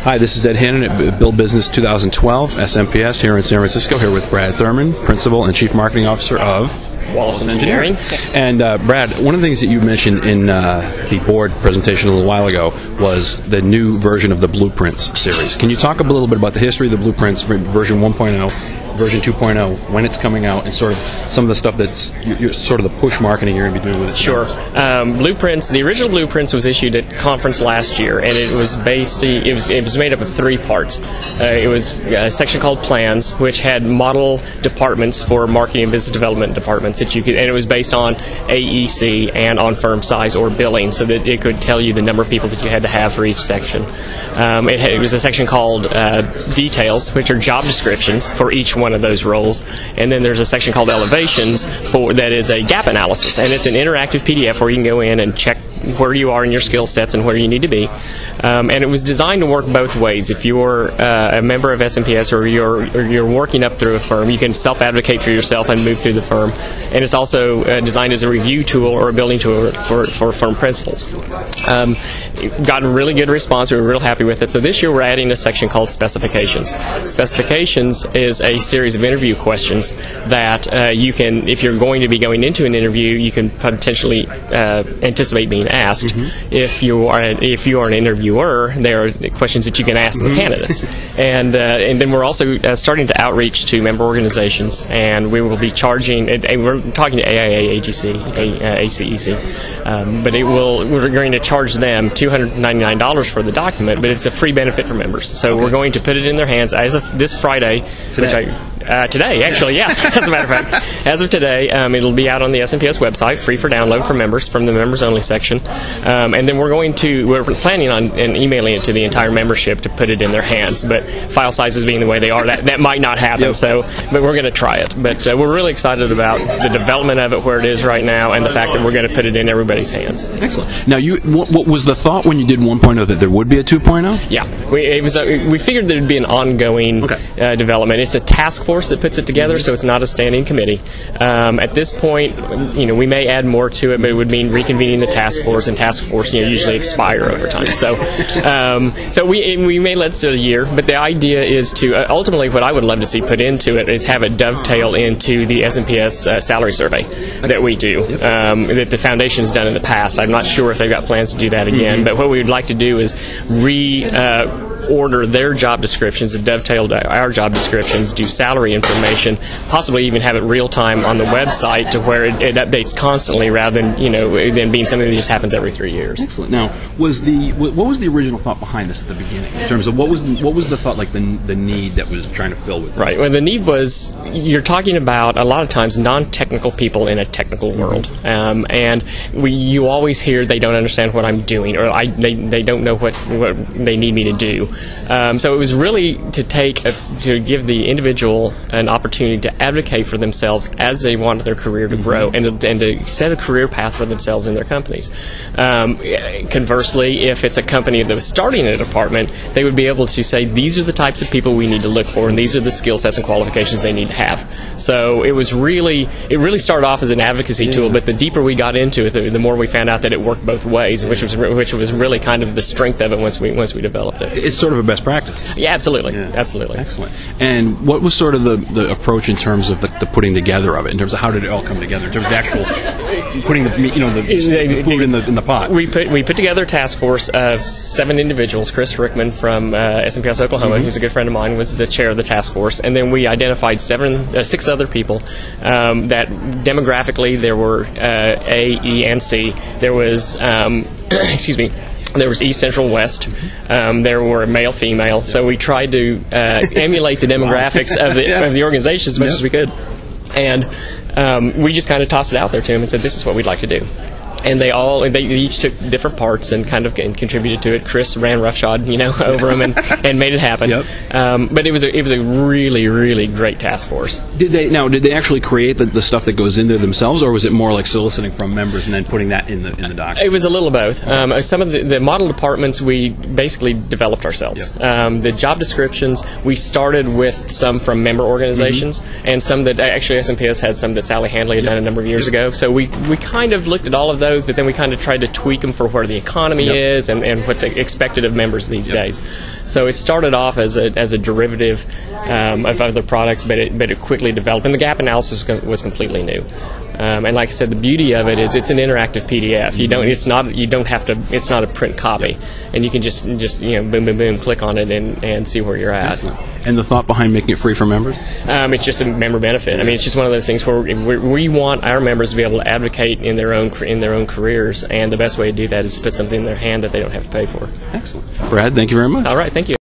Hi, this is Ed Hannan at Build Business 2012, SMPS, here in San Francisco, here with Brad Thurman, Principal and Chief Marketing Officer of Wallace Engineering. And Brad, one of the things that you mentioned in the board presentation a little while ago was the new version of the Blueprints series. Can you talk a little bit about the history of the Blueprints, version 1.0, version 2.0, when it's coming out, and sort of some of the stuff that's sort of the push marketing you're going to be doing with it? Sure. Blueprints. The original Blueprints was issued at conference last year, and it was based. It was made up of 3 parts. It was a section called Plans, which had model departments for marketing and business development departments that you could, and it was based on AEC and on firm size or billing, so that it could tell you the number of people that you had to have for each section. It was a section called Details, which are job descriptions for each one of those roles, and then there's a section called Elevations that is a gap analysis, and it's an interactive PDF where you can go in and check where you are in your skill sets and where you need to be. And it was designed to work both ways. If you're a member of SMPS or you're working up through a firm, you can self-advocate for yourself and move through the firm. And it's also designed as a review tool or a building tool for firm principals. Got a really good response. We were real happy with it. So this year we're adding a section called Specifications. Specifications is a series of interview questions that you can, if you're going to be going into an interview, you can potentially anticipate being asked. Mm-hmm. If you are an interviewer, there are questions that you can ask the candidates. And then we're also starting to outreach to member organizations, and we will be charging. And we're talking to AIA, AGC, ACEC, but we're going to charge them $299 for the document, but it's a free benefit for members. So we're going to put it in their hands as of this Friday, today, actually, yeah. As a matter of fact, as of today, it'll be out on the SMPS website, free for download for members from the members only section. And then we're planning on emailing it to the entire membership to put it in their hands. But file sizes being the way they are, that might not happen. Yep. But we're going to try it. But we're really excited about the development of it where it is right now, and the fact that we're going to put it in everybody's hands. Excellent. Now, what was the thought when you did 1.0 that there would be a 2.0? Yeah, we figured there'd be an ongoing development. It's a task force that puts it together, so it's not a standing committee. At this point, we may add more to it, but it would mean reconvening the task force, and task force usually expire over time. So we may let it a year, but the idea is to ultimately what I would love to see put into it is have it dovetail into the SMPS salary survey that we do, that the foundation's done in the past. I'm not sure if they've got plans to do that again, but what we would like to do is order their job descriptions and dovetail to our job descriptions, do salary information, possibly even have it real time on the website to where it updates constantly rather than than being something that just happens every 3 years. Excellent. Now, what was the original thought behind this at the beginning in terms of what was the thought, like the need that was trying to fill with this? Right. Well, the need was, you're talking about a lot of times non-technical people in a technical world, and you always hear they don't understand what I'm doing, or they don't know what they need me to do. So it was really to give the individual an opportunity to advocate for themselves as they want their career to grow, and to set a career path for themselves in their companies. Conversely, if it's a company that was starting a department, they would be able to say, these are the types of people we need to look for, and these are the skill sets and qualifications they need to have. So it really started off as an advocacy tool, but the deeper we got into it, the more we found out that it worked both ways, which was really kind of the strength of it once we developed it. It's sort of a best practice. Yeah, absolutely. Absolutely. Excellent. And what was sort of the approach in terms of the putting together of it, in terms of how did it all come together, in terms of the actual putting the food in the pot? We put together a task force of 7 individuals. Chris Rickman from SMPS Oklahoma, who's a good friend of mine, was the chair of the task force, and then we identified 6 other people that demographically there were A, E, and C. There was there was East, Central, and West. There were male, female. So we tried to emulate the demographics of the organization as much as we could. And we just kind of tossed it out there to them and said, this is what we'd like to do. And they each took different parts and kind of contributed to it. Chris ran roughshod, over them and made it happen. But it was a really, really great task force. Did they actually create the stuff that goes into themselves, or was it more like soliciting from members and then putting that in the document? It was a little both. Some of the model departments we basically developed ourselves. The job descriptions we started with some from member organizations, and some that actually SMPS had some that Sally Handley had done a number of years ago. So we kind of looked at all of those those, but then we kind of tried to tweak them for where the economy is and what's expected of members these days. So it started off as a derivative of other products, but it quickly developed, and the gap analysis was completely new. And like I said, the beauty of it is it's an interactive PDF. It's not a print copy, and you can just boom, boom, boom, click on it and see where you're at. Excellent. And the thought behind making it free for members? It's just a member benefit. I mean, it's just one of those things where we want our members to be able to advocate in their own careers, and the best way to do that is to put something in their hand that they don't have to pay for. Excellent. Brad, thank you very much. All right, thank you.